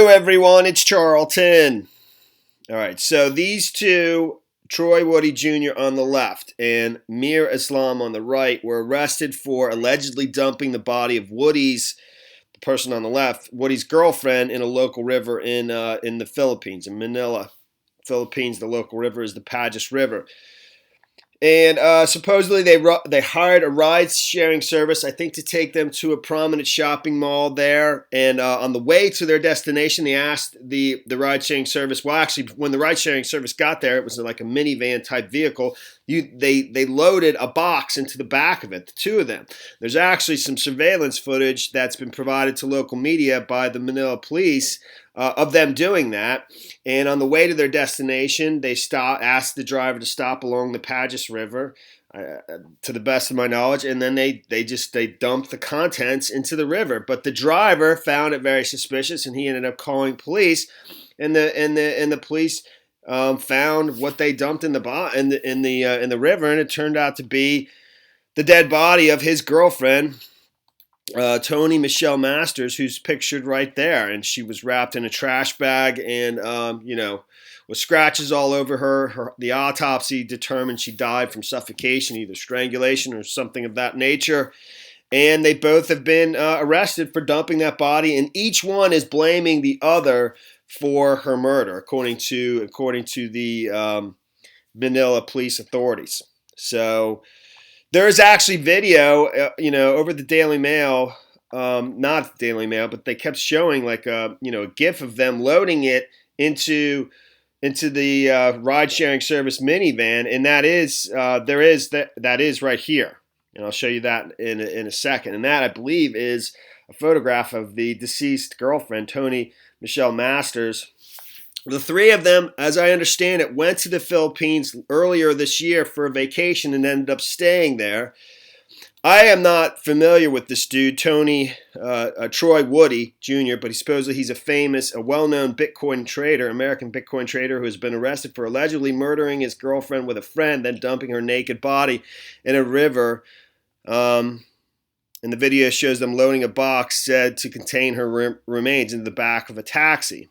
Hello, everyone. It's Charlton. All right, so these two, Troy Woody Jr. on the left and Mir Islam on the right, were arrested for allegedly dumping the body of Woody's, the person on the left, Woody's girlfriend, in a local river in the Philippines, in Manila, Philippines. The local river is the Pasig River. And supposedly they hired a ride-sharing service, I think, to take them to a prominent shopping mall there. And on the way to their destination, they asked the ride-sharing service. Well, actually, when the ride-sharing service got there, it was like a minivan type vehicle. They loaded a box into the back of it, the two of them. There's actually some surveillance footage that's been provided to local media by the Manila police of them doing that. And on the way to their destination, they asked the driver to stop along the Pasig River, to the best of my knowledge, and then they dumped the contents into the river. But the driver found it very suspicious, and he ended up calling police. And the police found what they dumped in the river, and it turned out to be the dead body of his girlfriend, Tony Michelle Masters, who's pictured right there, and she was wrapped in a trash bag, and with scratches all over her. The autopsy determined she died from suffocation, either strangulation or something of that nature. And they both have been arrested for dumping that body, and each one is blaming the other for her murder, according to the Manila police authorities. So there is actually video, over the Daily Mail, not the Daily Mail, but they kept showing like a GIF of them loading it into the ride-sharing service minivan, and that is right here, and I'll show you that in a second. And that, I believe, is a photograph of the deceased girlfriend, Tony Michelle Masters. The three of them, as I understand it, went to the Philippines earlier this year for a vacation and ended up staying there. I am not familiar with this dude, Troy Woody Jr., but he's a well-known Bitcoin trader, American Bitcoin trader, who has been arrested for allegedly murdering his girlfriend with a friend, then dumping her naked body in a river. And the video shows them loading a box said to contain her remains into the back of a taxi.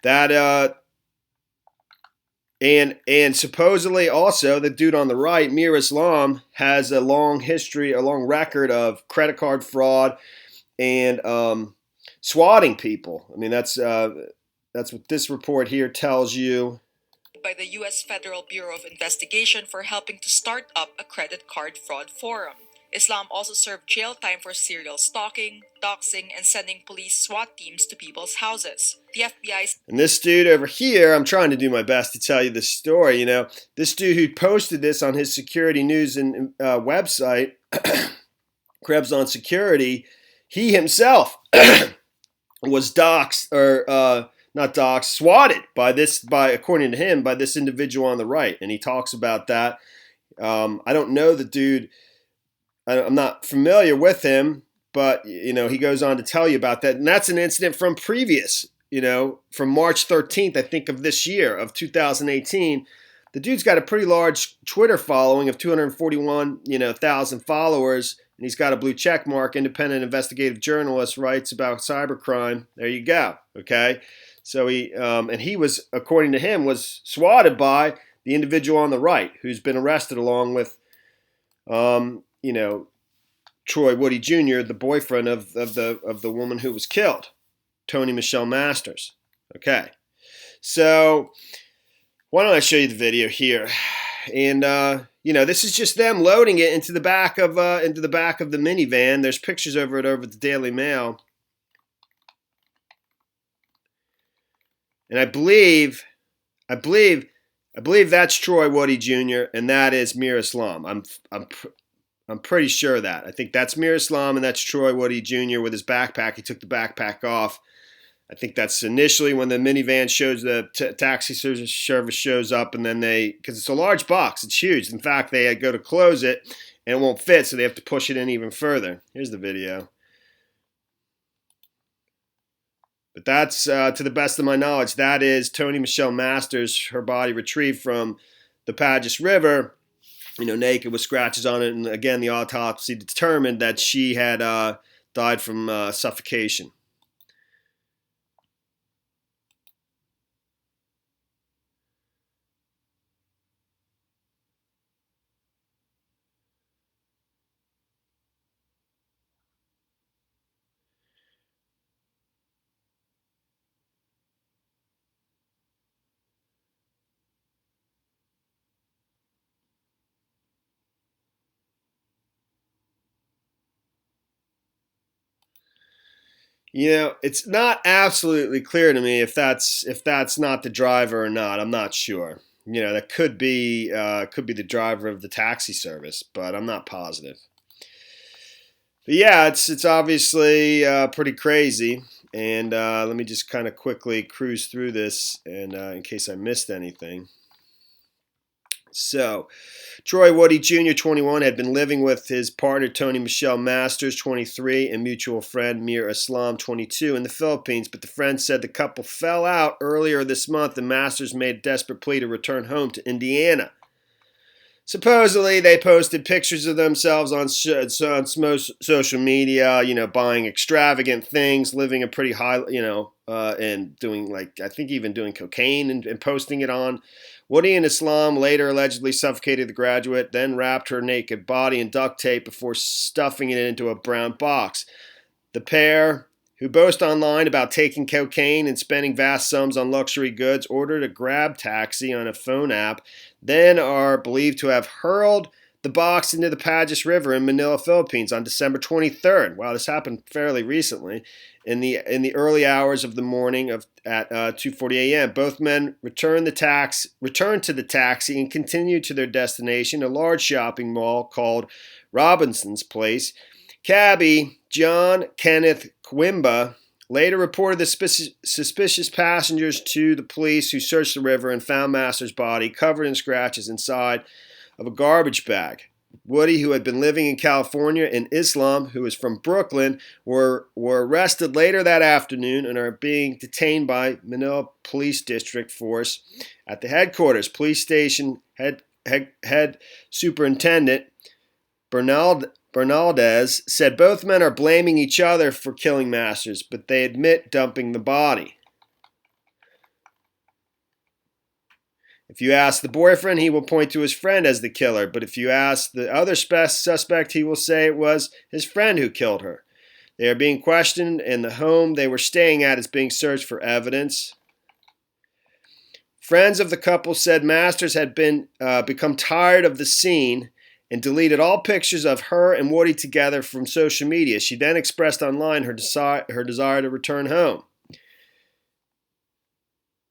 That and supposedly also the dude on the right, Mir Islam, has a long record of credit card fraud and swatting people. I mean, that's what this report here tells you. By the U.S. Federal Bureau of Investigation for helping to start up a credit card fraud forum. Islam also served jail time for serial stalking, doxing, and sending police SWAT teams to people's houses. The FBI's... And this dude over here, I'm trying to do my best to tell you this story. This dude who posted this on his security news and website, Krebs on Security, he himself was doxed, or not doxed, swatted according to him, by this individual on the right. And he talks about that. I don't know the dude. I'm not familiar with him, but, he goes on to tell you about that. And that's an incident from from March 13th, I think, of this year, of 2018. The dude's got a pretty large Twitter following of 241,000 followers, and he's got a blue check mark. Independent investigative journalist, writes about cybercrime. There you go. Okay. So he was, according to him, was swatted by the individual on the right, who's been arrested along with, Troy Woody Jr., the boyfriend of the woman who was killed, Tony Michelle Masters. Okay, so why don't I show you the video here? And this is just them loading it into the back of the minivan. There's pictures over the Daily Mail, and I believe that's Troy Woody Jr. and that is Mir Islam. I'm pretty sure that. I think that's Mir Islam and that's Troy Woody Jr. with his backpack. He took the backpack off. I think that's initially when the minivan shows, the taxi service shows up, and then because it's a large box, it's huge. In fact, they go to close it and it won't fit, so they have to push it in even further. Here's the video. But that's, to the best of my knowledge, that is Tony Michelle Masters, her body retrieved from the Pasig River, naked with scratches on it. And again, the autopsy determined that she had died from suffocation. It's not absolutely clear to me if that's not the driver or not. I'm not sure. That could be the driver of the taxi service, but I'm not positive. But yeah, it's obviously pretty crazy. And let me just kind of quickly cruise through this, and in case I missed anything. So, Troy Woody Jr., 21, had been living with his partner Tony Michelle Masters, 23, and mutual friend Mir Islam, 22, in the Philippines. But the friend said the couple fell out earlier this month, and Masters made a desperate plea to return home to Indiana. Supposedly, they posted pictures of themselves on social media, buying extravagant things, living a pretty high, and doing, I think even doing cocaine and posting it on. Woody and Islam later allegedly suffocated the graduate, then wrapped her naked body in duct tape before stuffing it into a brown box. The pair, who boast online about taking cocaine and spending vast sums on luxury goods, ordered a grab taxi on a phone app, then are believed to have hurled the box into the Pasig River in Manila, Philippines on December 23rd. Wow, this happened fairly recently. In the early hours of the morning at 2:40 a.m., both men returned to the taxi and continued to their destination, a large shopping mall called Robinson's Place. Cabby John Kenneth Quimba later reported the suspicious passengers to the police, who searched the river and found Master's body covered in scratches inside of a garbage bag. Woody, who had been living in California, and Islam, who is from Brooklyn, were arrested later that afternoon and are being detained by Manila Police District Force at the headquarters. Police station head superintendent Bernaldez said both men are blaming each other for killing Masters, but they admit dumping the body. If you ask the boyfriend, he will point to his friend as the killer, but if you ask the other suspect, he will say it was his friend who killed her. They are being questioned, and the home they were staying at is being searched for evidence. Friends of the couple said Masters had become tired of the scene and deleted all pictures of her and Woody together from social media. She then expressed online her desire to return home.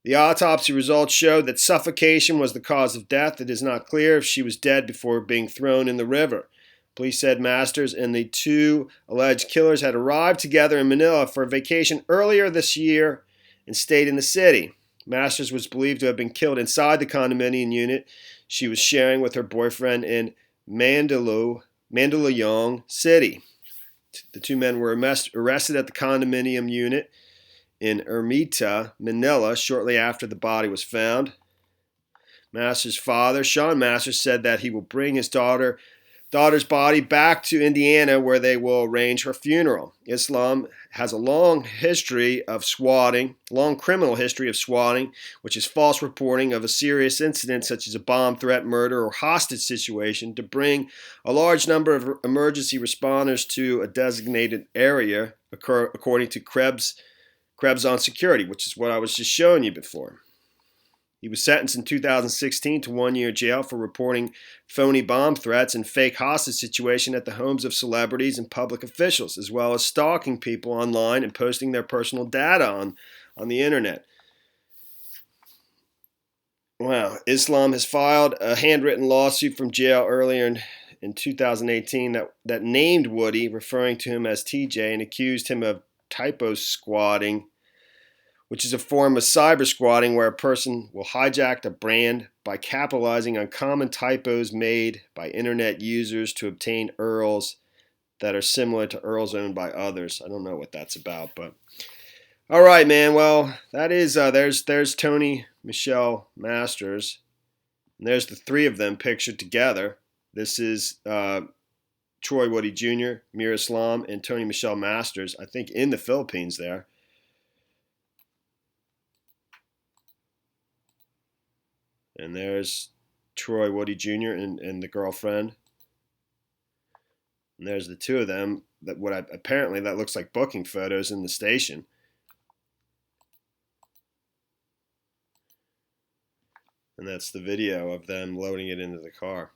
The autopsy results showed that suffocation was the cause of death. It is not clear if she was dead before being thrown in the river. Police said Masters and the two alleged killers had arrived together in Manila for a vacation earlier this year and stayed in the city. Masters was believed to have been killed inside the condominium unit she was sharing with her boyfriend in Mandaluyong City. The two men were arrested at the condominium unit in Ermita, Manila, shortly after the body was found. Masters' father, Sean Masters, said that he will bring his daughter's body back to Indiana, where they will arrange her funeral. Islam has a long criminal history of swatting, which is false reporting of a serious incident such as a bomb threat, murder, or hostage situation to bring a large number of emergency responders to a designated area, according to Krebs on Security, which is what I was just showing you before. He was sentenced in 2016 to 1 year jail for reporting phony bomb threats and fake hostage situation at the homes of celebrities and public officials, as well as stalking people online and posting their personal data on the internet. Wow. Islam has filed a handwritten lawsuit from jail earlier in 2018 that named Woody, referring to him as TJ, and accused him of typo squatting, which is a form of cyber squatting where a person will hijack a brand by capitalizing on common typos made by internet users to obtain URLs that are similar to URLs owned by others. I don't know what that's about, but all right, man. Well, that is there's Tony Michelle Masters, and there's the three of them pictured together. This is Troy Woody Jr., Mir Islam, and Tony Michelle Masters, I think in the Philippines there. And there's Troy Woody Jr. and the girlfriend. And there's the two of them. Apparently that looks like booking photos in the station. And that's the video of them loading it into the car.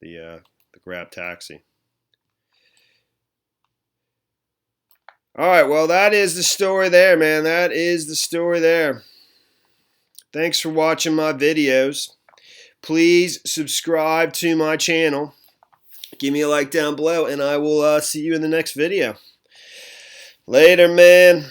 The grab taxi. All right, well, that is the story there, man. That is the story there. Thanks for watching my videos. Please subscribe to my channel. Give me a like down below, and I will see you in the next video. Later, man.